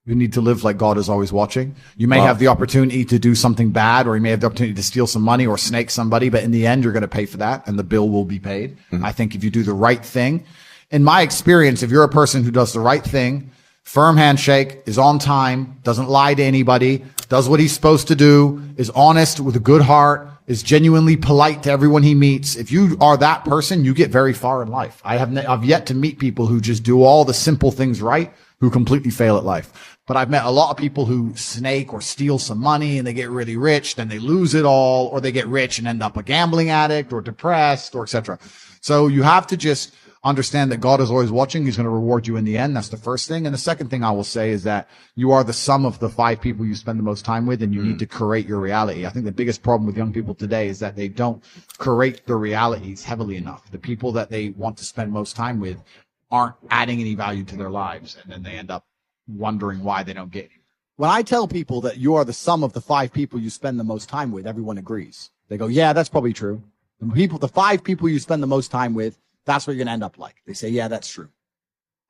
You need to live like God is always watching. You may have the opportunity to do something bad, or you may have the opportunity to steal some money or snake somebody, but in the end, you're going to pay for that and the bill will be paid. I think if you do the right thing, in my experience, if you're a person who does the right thing, firm handshake, is on time, doesn't lie to anybody, does what he's supposed to do, is honest with a good heart, is genuinely polite to everyone he meets. If you are that person, you get very far in life. I've yet to meet people who just do all the simple things right, who completely fail at life. But I've met a lot of people who snake or steal some money and they get really rich, then they lose it all, or they get rich and end up a gambling addict or depressed or etc. So you have to just understand that God is always watching. He's going to reward you in the end. That's the first thing. And the second thing I will say is that you are the sum of the 5 people you spend the most time with, and you need to curate your reality. I think the biggest problem with young people today is that they don't curate their realities heavily enough. The people that they want to spend most time with aren't adding any value to their lives, and then they end up wondering why they don't get it. When I tell people that you are the sum of the 5 people you spend the most time with, everyone agrees. They go, yeah, that's probably true. The 5 people you spend the most time with, that's what you're going to end up like. They say, yeah, that's true.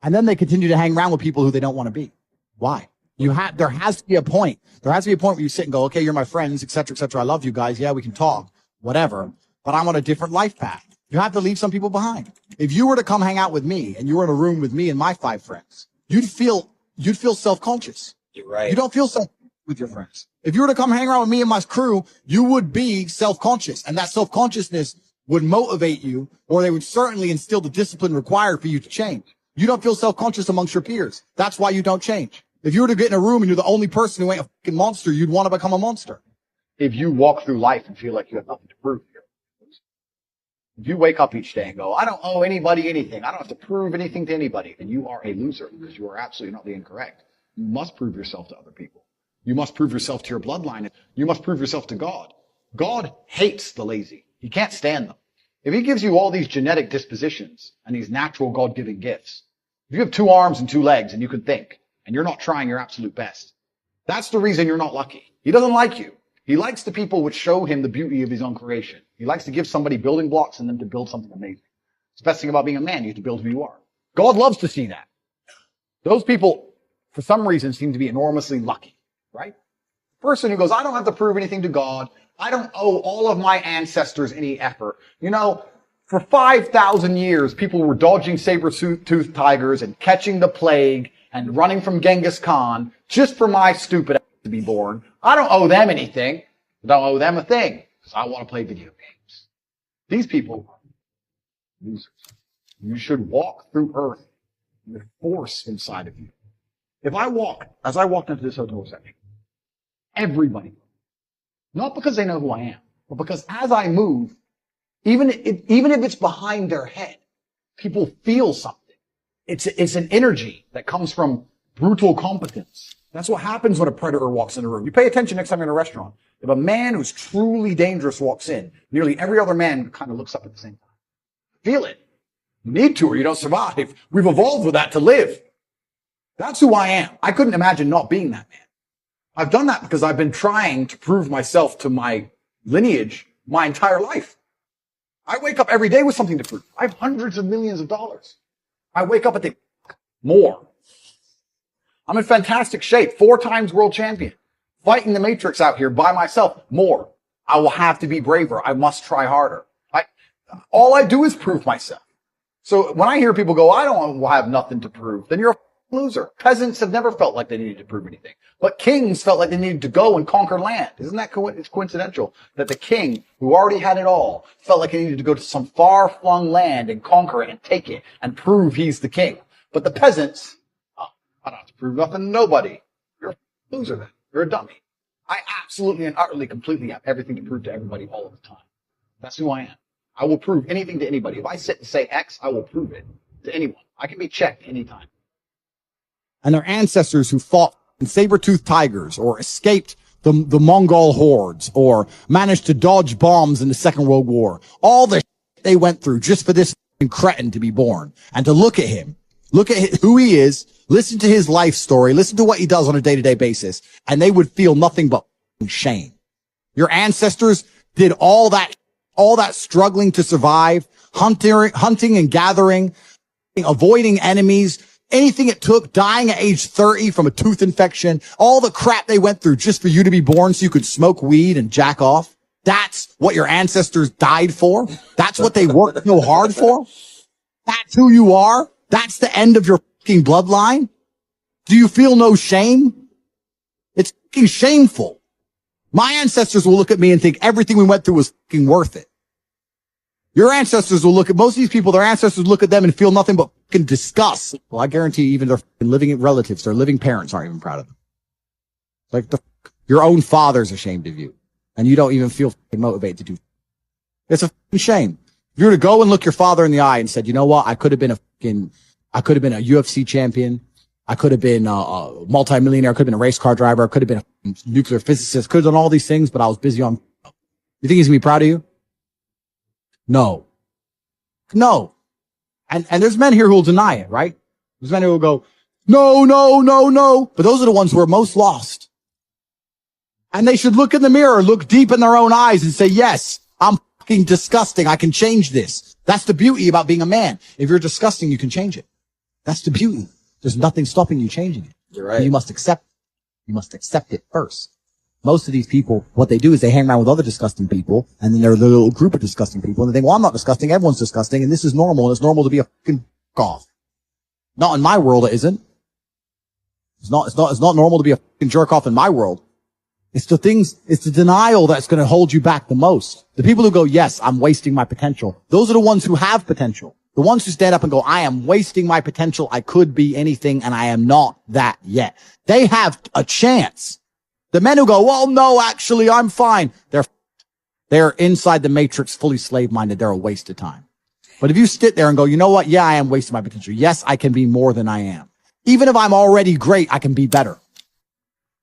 And then they continue to hang around with people who they don't want to be. Why? There has to be a point. There has to be a point where you sit and go, okay, you're my friends, et cetera, et cetera. I love you guys. Yeah, we can talk, whatever. But I'm on a different life path. You have to leave some people behind. If you were to come hang out with me and you were in a room with me and my 5 friends, you'd feel self-conscious. You're right. You don't feel self with your friends. If you were to come hang around with me and my crew, you would be self-conscious, and that self-consciousness would motivate you, or they would certainly instill the discipline required for you to change. You don't feel self-conscious amongst your peers. That's why you don't change. If you were to get in a room and you're the only person who ain't a fucking monster, you'd want to become a monster. If you walk through life and feel like you have nothing to prove, if you wake up each day and go, I don't owe anybody anything, I don't have to prove anything to anybody, then you are a loser, because you are absolutely not the incorrect. You must prove yourself to other people. You must prove yourself to your bloodline. You must prove yourself to God. God hates the lazy. He can't stand them. If he gives you all these genetic dispositions and these natural God-given gifts, if you have 2 arms and 2 legs and you can think, and you're not trying your absolute best, that's the reason you're not lucky. He doesn't like you. He likes the people which show him the beauty of his own creation. He likes to give somebody building blocks and them to build something amazing. It's the best thing about being a man. You have to build who you are. God loves to see that. Those people, for some reason, seem to be enormously lucky, right? The person who goes, I don't have to prove anything to God. I don't owe all of my ancestors any effort. You know, for 5,000 years, people were dodging saber-toothed tigers and catching the plague and running from Genghis Khan just for my stupid ass to be born. I don't owe them anything. I don't owe them a thing, because I want to play video games. These people are losers. You should walk through earth with force inside of you. As I walked into this hotel reception, everybody, not because they know who I am, but because as I move, even if it's behind their head, people feel something. It's an energy that comes from brutal competence. That's what happens when a predator walks in a room. You pay attention next time you're in a restaurant. If a man who's truly dangerous walks in, nearly every other man kind of looks up at the same time. Feel it. You need to, or you don't survive. We've evolved with that to live. That's who I am. I couldn't imagine not being that man. I've done that because I've been trying to prove myself to my lineage my entire life. I wake up every day with something to prove. I have hundreds of millions of dollars. I wake up and think, more. I'm in fantastic shape, 4 times world champion, fighting the matrix out here by myself, more. I will have to be braver. I must try harder. All I do is prove myself. So when I hear people go, I don't have nothing to prove, then you're a loser. Peasants have never felt like they needed to prove anything. But kings felt like they needed to go and conquer land. Isn't that it's coincidental that the king, who already had it all, felt like he needed to go to some far-flung land and conquer it and take it and prove he's the king. But the peasants, I don't have to prove nothing to nobody. You're a loser then. You're a dummy. I absolutely and utterly, completely have everything to prove to everybody all of the time. That's who I am. I will prove anything to anybody. If I sit and say X, I will prove it to anyone. I can be checked anytime. And their ancestors who fought saber-toothed tigers or escaped the Mongol hordes or managed to dodge bombs in the Second World War. All the they went through just for this cretin to be born. And to look at him, look at who he is, listen to his life story, listen to what he does on a day-to-day basis, and they would feel nothing but shame. Your ancestors did all that struggling to survive, hunting and gathering, avoiding enemies, anything it took, dying at age 30 from a tooth infection, all the crap they went through just for you to be born so you could smoke weed and jack off. That's what your ancestors died for. That's what they worked so hard for. That's who you are. That's the end of your fucking bloodline. Do you feel no shame? It's fucking shameful. My ancestors will look at me and think everything we went through was fucking worth it. Your ancestors will look at, most of these people, their ancestors look at them and feel nothing but fucking disgust. Well, I guarantee even their living relatives, their living parents aren't even proud of them. Like your own father's ashamed of you and you don't even feel motivated to do. It's a fucking shame. If you were to go and look your father in the eye and said, you know what? I could have been a UFC champion. I could have been a multimillionaire. I could have been a race car driver. I could have been a nuclear physicist. Could have done all these things, but I was busy on. You think he's gonna be proud of you? No. And there's men here who will deny it, right? There's men who will go, no. But those are the ones who are most lost. And they should look in the mirror, look deep in their own eyes and say, yes, I'm fucking disgusting. I can change this. That's the beauty about being a man. If you're disgusting, you can change it. That's the beauty. There's nothing stopping you changing it. You're right. And you must accept it first. Most of these people, what they do is they hang around with other disgusting people, and then they're a little group of disgusting people, and they think, well, I'm not disgusting, everyone's disgusting, and this is normal, and it's normal to be a fucking off. Not in my world, it isn't. It's not normal to be a fucking jerk off in my world. It's the denial that's going to hold you back the most. The people who go, yes, I'm wasting my potential. Those are the ones who have potential. The ones who stand up and go, I am wasting my potential. I could be anything, and I am not that yet. They have a chance. The men who go, well, no, actually, I'm fine. They're inside the matrix, fully slave-minded. They're a waste of time. But if you sit there and go, you know what? Yeah, I am wasting my potential. Yes, I can be more than I am. Even if I'm already great, I can be better.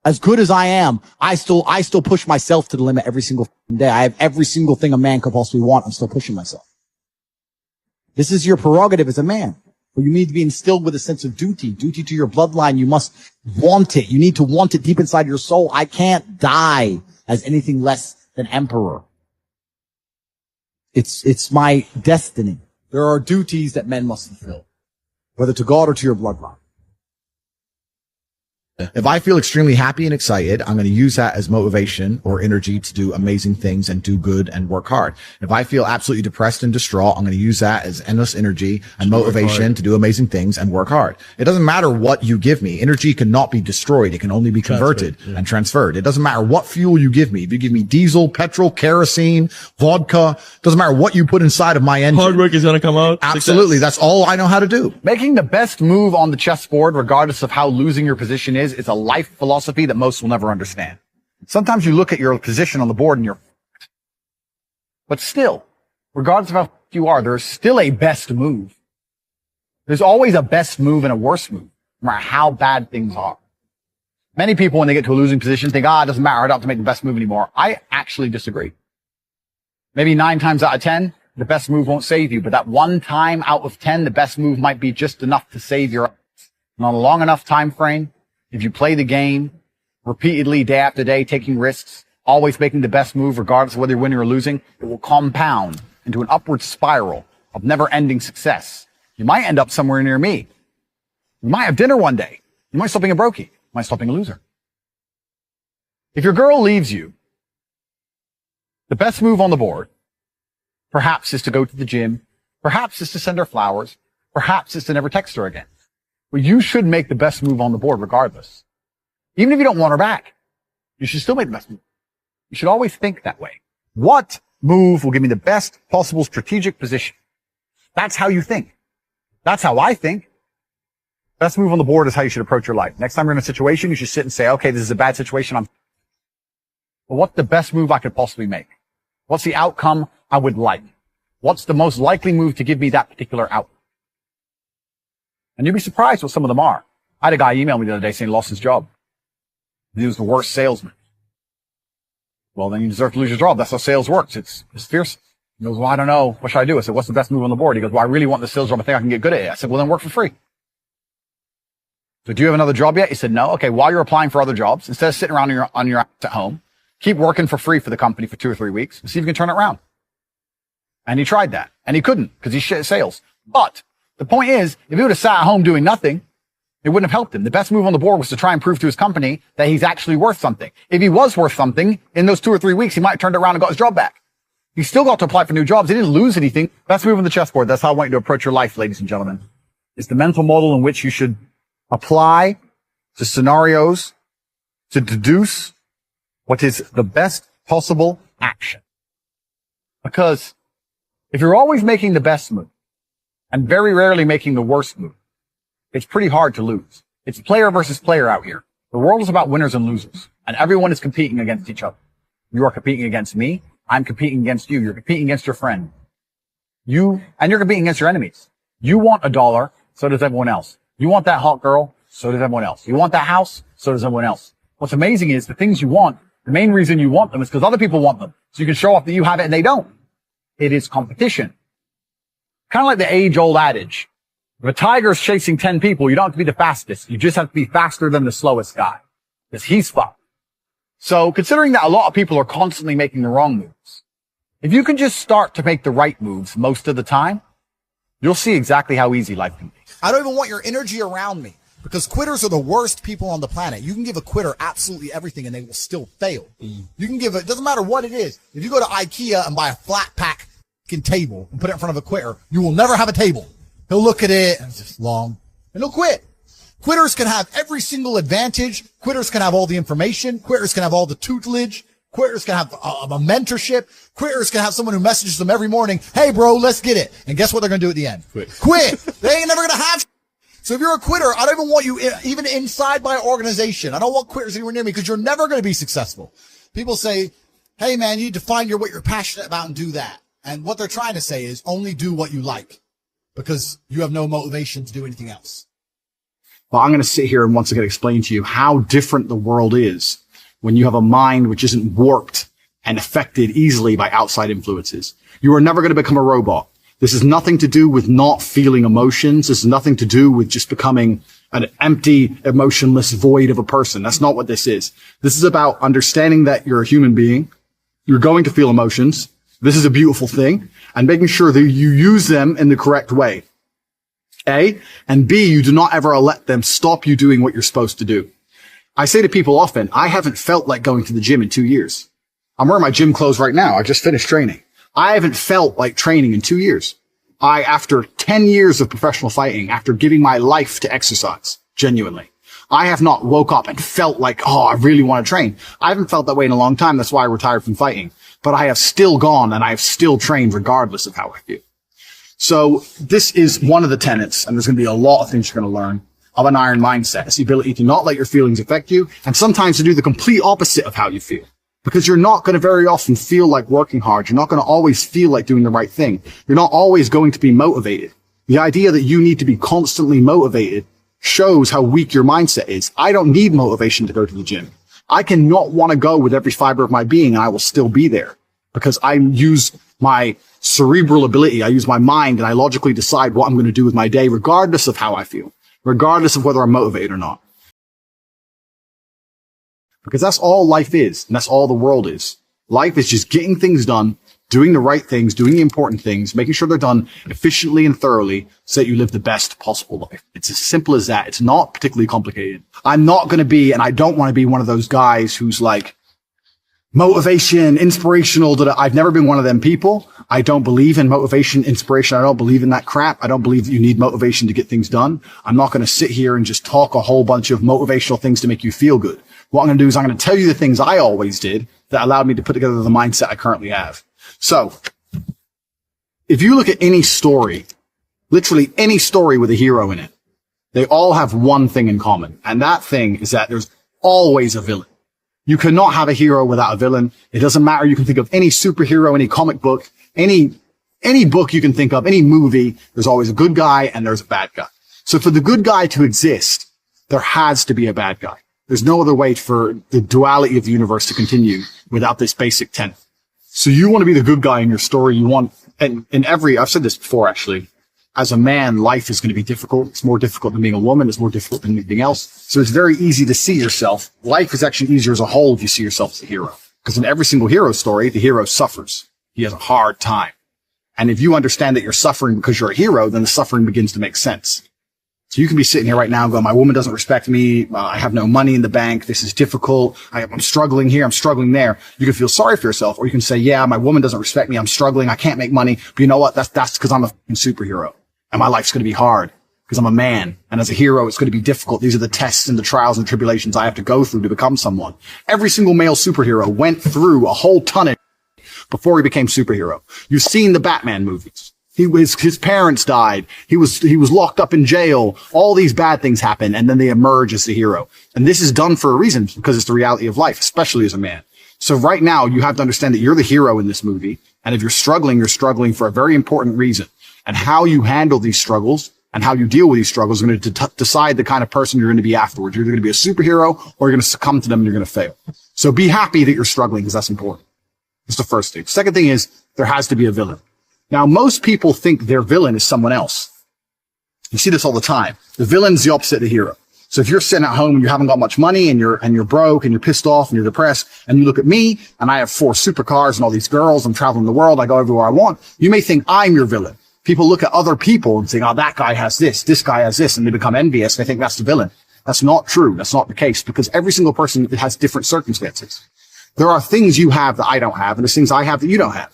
As good as I am, I still push myself to the limit every single day. I have every single thing a man could possibly want. I'm still pushing myself. This is your prerogative as a man. But you need to be instilled with a sense of duty to your bloodline. You must want it. You need to want it deep inside your soul. I can't die as anything less than emperor. It's my destiny. There are duties that men must fulfill, whether to God or to your bloodline. If I feel extremely happy and excited, I'm going to use that as motivation or energy to do amazing things and do good and work hard. If I feel absolutely depressed and distraught, I'm going to use that as endless energy and motivation to do amazing things and work hard. It doesn't matter what you give me. Energy cannot be destroyed. It can only be converted and transferred. It doesn't matter what fuel you give me. If you give me diesel, petrol, kerosene, vodka, doesn't matter what you put inside of my engine. Hard work is going to come out. Absolutely. Success. That's all I know how to do. Making the best move on the chessboard, regardless of how losing your position is a life philosophy that most will never understand. Sometimes you look at your position on the board and you're, but still, regardless of how you are, there's still a best move. There's always a best move and a worse move, no matter how bad things are. Many people, when they get to a losing position, think, it doesn't matter, I don't have to make the best move anymore. I actually disagree. Maybe 9 times out of 10, the best move won't save you, but that 1 time out of 10, the best move might be just enough to save your ass. And on a long enough time frame, if you play the game repeatedly, day after day, taking risks, always making the best move, regardless of whether you're winning or losing, it will compound into an upward spiral of never-ending success. You might end up somewhere near me. You might have dinner one day. You might stop being a brokey. You might stop being a loser. If your girl leaves you, the best move on the board, perhaps, is to go to the gym. Perhaps is to send her flowers. Perhaps is to never text her again. But you should make the best move on the board regardless. Even if you don't want her back, you should still make the best move. You should always think that way. What move will give me the best possible strategic position? That's how you think. That's how I think. Best move on the board is how you should approach your life. Next time you're in a situation, you should sit and say, okay, this is a bad situation. But what's the best move I could possibly make? What's the outcome I would like? What's the most likely move to give me that particular outcome? And you'll be surprised what some of them are. I had a guy email me the other day saying he lost his job. He was the worst salesman. Well, then you deserve to lose your job. That's how sales works. It's fierce. He goes, well, I don't know. What should I do? I said, what's the best move on the board? He goes, well, I really want the sales job. I think I can get good at it. I said, well, then work for free. So do you have another job yet? He said, no. Okay. While you're applying for other jobs, instead of sitting around on your ass at home, keep working for free for the company for 2 or 3 weeks and see if you can turn it around. And he tried that and he couldn't because he's shit at sales. But the point is, if he would have sat at home doing nothing, It wouldn't have helped him. The best move on the board was to try and prove to his company that he's actually worth something. If he was worth something, in those 2 or 3 weeks, he might have turned it around and got his job back. He still got to apply for new jobs. He didn't lose anything. Best move on the chessboard. That's how I want you to approach your life, ladies and gentlemen. It's the mental model in which you should apply to scenarios to deduce what is the best possible action. Because if you're always making the best move and very rarely making the worst move, it's pretty hard to lose. It's player versus player out here. The world is about winners and losers, and everyone is competing against each other. You are competing against me. I'm competing against you. You're competing against your friend. You're competing against your enemies. You want $1, so does everyone else. You want that hot girl, so does everyone else. You want that house, so does everyone else. What's amazing is the things you want, the main reason you want them is because other people want them. So you can show off that you have it and they don't. It is competition. Kind of like the age-old adage. If a tiger's chasing 10 people, you don't have to be the fastest. You just have to be faster than the slowest guy. Because he's fucked. So considering that a lot of people are constantly making the wrong moves, if you can just start to make the right moves most of the time, you'll see exactly how easy life can be. I don't even want your energy around me, because quitters are the worst people on the planet. You can give a quitter absolutely everything and they will still fail. You can give it doesn't matter what it is. If you go to IKEA and buy a flat pack table and put it in front of a quitter, you will never have a table. He'll look at it and it's just long and he'll quit. Quitters can have every single advantage. Quitters can have all the information. Quitters can have all the tutelage. Quitters can have a mentorship. Quitters can have someone who messages them every morning. Hey, bro, let's get it. And guess what they're going to do at the end? Quit. They ain't never going to have. So if you're a quitter, I don't even want you even inside my organization. I don't want quitters anywhere near me because you're never going to be successful. People say, hey, man, you need to find what you're passionate about and do that. And what they're trying to say is only do what you like because you have no motivation to do anything else. Well, I'm going to sit here and once again explain to you how different the world is when you have a mind which isn't warped and affected easily by outside influences. You are never going to become a robot. This has nothing to do with not feeling emotions. This has nothing to do with just becoming an empty, emotionless void of a person. That's not what this is. This is about understanding that you're a human being. You're going to feel emotions. This is a beautiful thing. And making sure that you use them in the correct way. A. And B, you do not ever let them stop you doing what you're supposed to do. I say to people often, I haven't felt like going to the gym in 2 years. I'm wearing my gym clothes right now. I just finished training. I haven't felt like training in 2 years. After 10 years of professional fighting, after giving my life to exercise, genuinely, I have not woke up and felt like, oh, I really want to train. I haven't felt that way in a long time. That's why I retired from fighting. But I have still gone and I have still trained regardless of how I feel. So this is one of the tenets, and there's going to be a lot of things you're going to learn, of an iron mindset. It's the ability to not let your feelings affect you, and sometimes to do the complete opposite of how you feel. Because you're not going to very often feel like working hard. You're not going to always feel like doing the right thing. You're not always going to be motivated. The idea that you need to be constantly motivated shows how weak your mindset is. I don't need motivation to go to the gym. I can not want to go with every fiber of my being, and I will still be there. Because I use my cerebral ability, I use my mind, and I logically decide what I'm going to do with my day, regardless of how I feel, regardless of whether I'm motivated or not. Because that's all life is, and that's all the world is. Life is just getting things done, doing the right things, doing the important things, making sure they're done efficiently and thoroughly so that you live the best possible life. It's as simple as that. It's not particularly complicated. I'm not going to be, and I don't want to be one of those guys who's like, motivation, inspirational. I've never been one of them people. I don't believe in motivation, inspiration. I don't believe in that crap. I don't believe that you need motivation to get things done. I'm not going to sit here and just talk a whole bunch of motivational things to make you feel good. What I'm going to do is I'm going to tell you the things I always did that allowed me to put together the mindset I currently have. So if you look at any story, literally any story with a hero in it, they all have one thing in common. And that thing is that there's always a villain. You cannot have a hero without a villain. It doesn't matter. You can think of any superhero, any comic book, any book you can think of, any movie. There's always a good guy and there's a bad guy. So for the good guy to exist, there has to be a bad guy. There's no other way for the duality of the universe to continue without this basic tenet. So you want to be the good guy in your story. You want, and I've said this before actually, as a man, life is going to be difficult. It's more difficult than being a woman. It's more difficult than anything else. So it's very easy to see yourself. Life is actually easier as a whole if you see yourself as a hero. Because in every single hero story, the hero suffers. He has a hard time. And if you understand that you're suffering because you're a hero, then the suffering begins to make sense. So you can be sitting here right now going, my woman doesn't respect me. I have no money in the bank. This is difficult. I'm struggling here. I'm struggling there. You can feel sorry for yourself, or you can say, yeah, my woman doesn't respect me. I'm struggling. I can't make money. But you know what? That's because I'm a superhero and my life's going to be hard because I'm a man. And as a hero, it's going to be difficult. These are the tests and the trials and tribulations I have to go through to become someone. Every single male superhero went through a whole ton of before he became superhero. You've seen the Batman movies. His parents died. He was locked up in jail. All these bad things happen, and then they emerge as the hero. And this is done for a reason, because it's the reality of life, especially as a man. So right now, you have to understand that you're the hero in this movie. And if you're struggling for a very important reason. And how you handle these struggles and how you deal with these struggles is going to decide the kind of person you're going to be afterwards. You're either going to be a superhero or you're going to succumb to them and you're going to fail. So be happy that you're struggling, because that's important. That's the first thing. Second thing is there has to be a villain. Now, most people think their villain is someone else. You see this all the time. The villain's the opposite of the hero. So if you're sitting at home and you haven't got much money and you're broke and you're pissed off and you're depressed, and you look at me and I have 4 supercars and all these girls, I'm traveling the world, I go everywhere I want, you may think I'm your villain. People look at other people and say, oh, that guy has this guy has this, and they become envious. They think that's the villain. That's not true. That's not the case, because every single person has different circumstances. There are things you have that I don't have, and there's things I have that you don't have.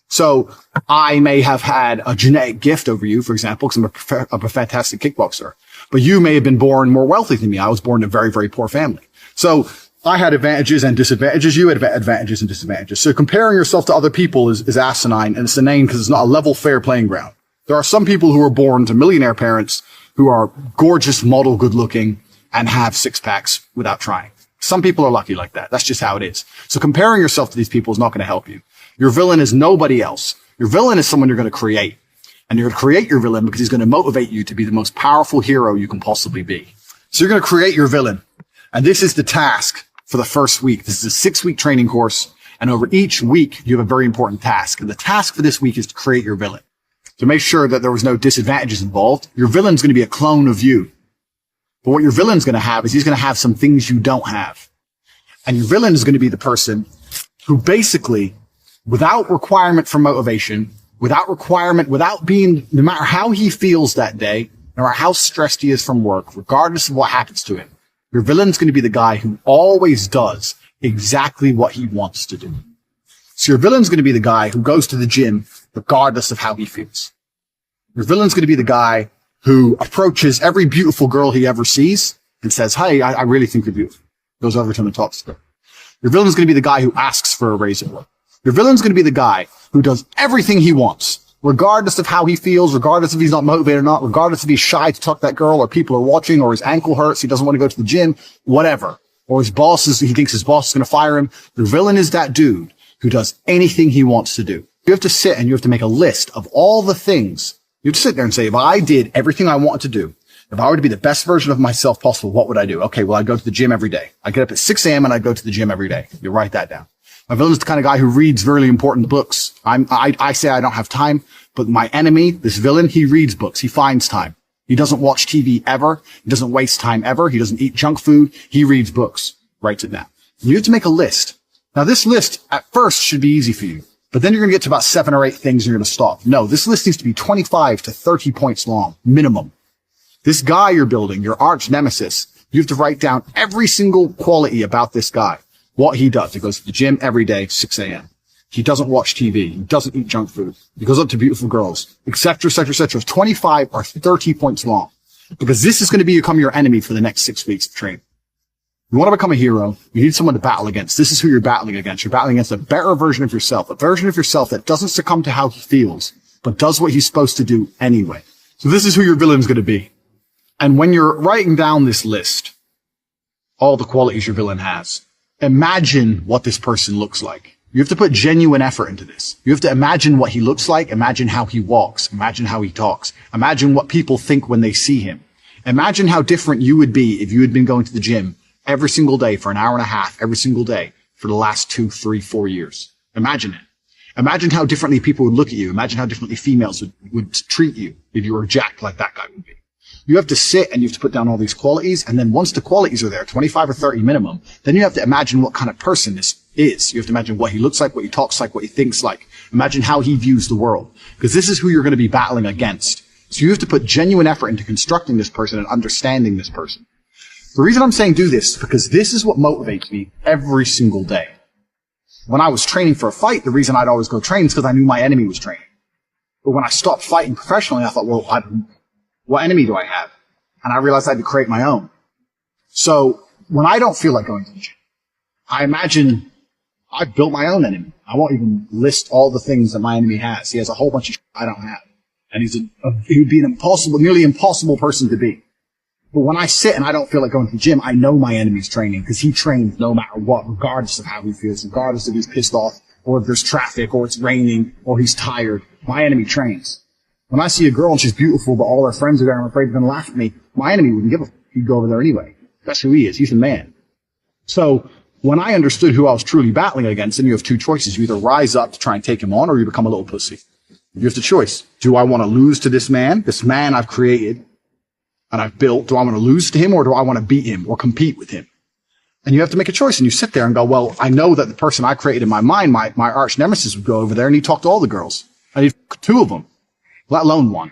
So I may have had a genetic gift over you, for example, because I'm a fantastic kickboxer. But you may have been born more wealthy than me. I was born in a very, very poor family. So I had advantages and disadvantages. You had advantages and disadvantages. So comparing yourself to other people is asinine, and it's inane because it's not a level, fair playing ground. There are some people who are born to millionaire parents who are gorgeous, model, good looking, and have 6-packs without trying. Some people are lucky like that. That's just how it is. So comparing yourself to these people is not going to help you. Your villain is nobody else. Your villain is someone you're going to create. And you're going to create your villain because he's going to motivate you to be the most powerful hero you can possibly be. So you're going to create your villain. And this is the task for the first week. This is a 6-week training course. And over each week, you have a very important task. And the task for this week is to create your villain. To make sure that there was no disadvantages involved, your villain's going to be a clone of you. But what your villain's going to have is he's going to have some things you don't have. And your villain is going to be the person who basically, without requirement for motivation, without being, no matter how he feels that day, no matter how stressed he is from work, regardless of what happens to him, your villain's going to be the guy who always does exactly what he wants to do. So your villain's going to be the guy who goes to the gym regardless of how he feels. Your villain's going to be the guy who approaches every beautiful girl he ever sees and says, hey, I really think you're beautiful. Goes over to him and talks to her. Your villain's going to be the guy who asks for a raise at work. Your villain's going to be the guy who does everything he wants, regardless of how he feels, regardless if he's not motivated or not, regardless if he's shy to talk to that girl or people are watching or his ankle hurts, he doesn't want to go to the gym, whatever. Or he thinks his boss is going to fire him. Your villain is that dude who does anything he wants to do. You have to sit and you have to make a list of all the things. You have to sit there and say, if I did everything I wanted to do, if I were to be the best version of myself possible, what would I do? Okay, well, I'd go to the gym every day. I get up at 6 a.m. and I'd go to the gym every day. You write that down. My villain's the kind of guy who reads really important books. I say I don't have time, but my enemy, this villain, he reads books. He finds time. He doesn't watch TV ever. He doesn't waste time ever. He doesn't eat junk food. He reads books. Writes it down. You have to make a list. Now, this list at first should be easy for you, but then you're going to get to about 7 or 8 things and you're going to stop. No, this list needs to be 25 to 30 points long, minimum. This guy you're building, your arch nemesis, you have to write down every single quality about this guy. What he does. He goes to the gym every day, 6 a.m. He doesn't watch TV. He doesn't eat junk food. He goes up to beautiful girls, etc., etc., etc. 25 or 30 points long, because this is going to become your enemy for the next 6 weeks of training. You want to become a hero. You need someone to battle against. This is who you're battling against. You're battling against a better version of yourself, a version of yourself that doesn't succumb to how he feels, but does what he's supposed to do anyway. So this is who your villain's going to be. And when you're writing down this list, all the qualities your villain has, imagine what this person looks like. You have to put genuine effort into this. You have to imagine what he looks like, imagine how he walks, imagine how he talks, imagine what people think when they see him. Imagine how different you would be if you had been going to the gym every single day for an hour and a half, every single day for the last 2, 3, 4 years. Imagine it. Imagine how differently people would look at you. Imagine how differently females would treat you if you were jacked like that guy would be. You have to sit and you have to put down all these qualities. And then once the qualities are there, 25 or 30 minimum, then you have to imagine what kind of person this is. You have to imagine what he looks like, what he talks like, what he thinks like. Imagine how he views the world. Because this is who you're going to be battling against. So you have to put genuine effort into constructing this person and understanding this person. The reason I'm saying do this is because this is what motivates me every single day. When I was training for a fight, the reason I'd always go train is because I knew my enemy was training. But when I stopped fighting professionally, I thought, well, what enemy do I have? And I realized I had to create my own. So when I don't feel like going to the gym, I imagine I've built my own enemy. I won't even list all the things that my enemy has. He has a whole bunch of shit I don't have. And he would be an nearly impossible person to beat. But when I sit and I don't feel like going to the gym, I know my enemy's training because he trains no matter what, regardless of how he feels, regardless if he's pissed off or if there's traffic or it's raining or he's tired. My enemy trains. When I see a girl and she's beautiful, but all her friends are there and I'm afraid they're going to laugh at me, my enemy wouldn't give a fuck. He'd go over there anyway. That's who he is. He's a man. So when I understood who I was truly battling against, then you have two choices. You either rise up to try and take him on or you become a little pussy. You have the choice. Do I want to lose to this man I've created and I've built? Do I want to lose to him or do I want to beat him or compete with him? And you have to make a choice and you sit there and go, well, I know that the person I created in my mind, my arch nemesis would go over there and he'd talk to all the girls. And he'd fuck two of them, let alone one.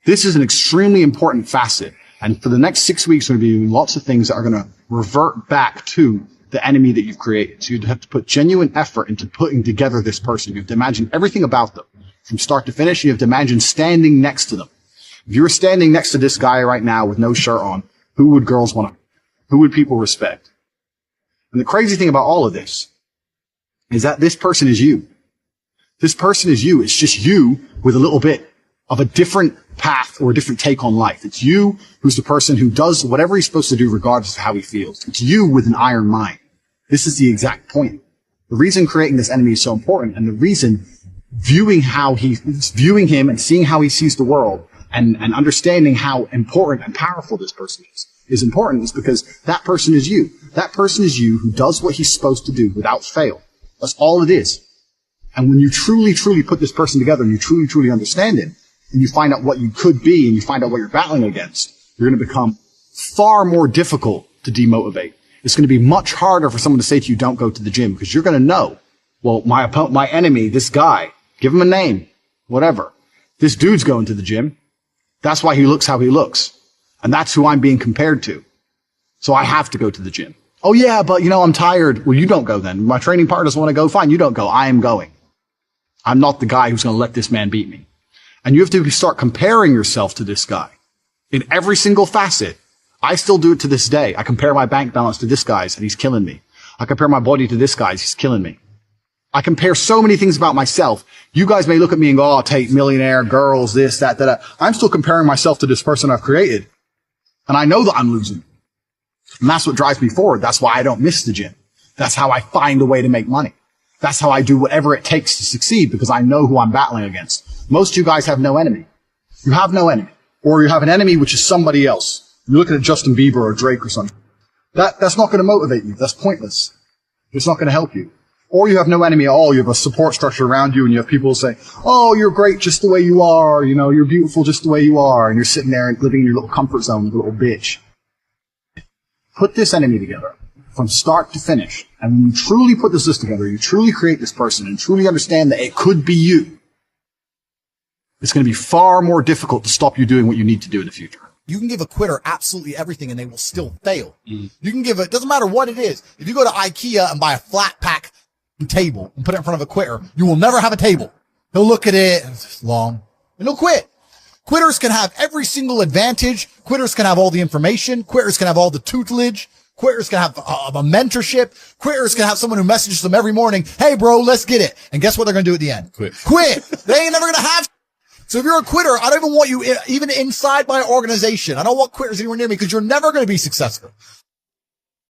This is an extremely important facet. And for the next 6 weeks, we're going to be doing lots of things that are going to revert back to the enemy that you've created. So you have to put genuine effort into putting together this person. You have to imagine everything about them from start to finish. You have to imagine standing next to them. If you were standing next to this guy right now with no shirt on, who would girls want to, who would people respect? And the crazy thing about all of this is that this person is you. This person is you. It's just you with a little bit of a different path or a different take on life. It's you who's the person who does whatever he's supposed to do regardless of how he feels. It's you with an iron mind. This is the exact point. The reason creating this enemy is so important and the reason viewing him and seeing how he sees the world and understanding how important and powerful this person is important is because that person is you. That person is you who does what he's supposed to do without fail. That's all it is. And when you truly, truly put this person together and you truly, truly understand him, and you find out what you could be and you find out what you're battling against, you're going to become far more difficult to demotivate. It's going to be much harder for someone to say to you, don't go to the gym, because you're going to know, well, my enemy, this guy, give him a name, whatever. This dude's going to the gym. That's why he looks how he looks. And that's who I'm being compared to. So I have to go to the gym. Oh yeah, but I'm tired. Well, you don't go then. My training partner doesn't want to go. Fine, you don't go. I am going. I'm not the guy who's going to let this man beat me. And you have to start comparing yourself to this guy in every single facet. I still do it to this day. I compare my bank balance to this guy's and he's killing me. I compare my body to this guy's, he's killing me. I compare so many things about myself. You guys may look at me and go, oh, Tate, millionaire, girls, this, that, that. I'm still comparing myself to this person I've created. And I know that I'm losing. And that's what drives me forward. That's why I don't miss the gym. That's how I find a way to make money. That's how I do whatever it takes to succeed because I know who I'm battling against. Most of you guys have no enemy. You have no enemy. Or you have an enemy which is somebody else. You're looking at Justin Bieber or Drake or something. That's not going to motivate you. That's pointless. It's not going to help you. Or you have no enemy at all. You have a support structure around you and you have people say, oh, you're great just the way you are. You're beautiful just the way you are. And you're sitting there and living in your little comfort zone with a little bitch. Put this enemy together from start to finish. And when you truly put this list together, you truly create this person and truly understand that it could be you. It's going to be far more difficult to stop you doing what you need to do in the future. You can give a quitter absolutely everything and they will still fail. You can give it, doesn't matter what it is. If you go to IKEA and buy a flat pack table and put it in front of a quitter, you will never have a table. He'll look at it, it's long, and he'll quit. Quitters can have every single advantage. Quitters can have all the information. Quitters can have all the tutelage. Quitters can have a mentorship. Quitters can have someone who messages them every morning, hey bro, let's get it. And guess what they're going to do at the end? Quit. They ain't never going to have. So if you're a quitter, I don't even want you even inside my organization. I don't want quitters anywhere near me because you're never going to be successful.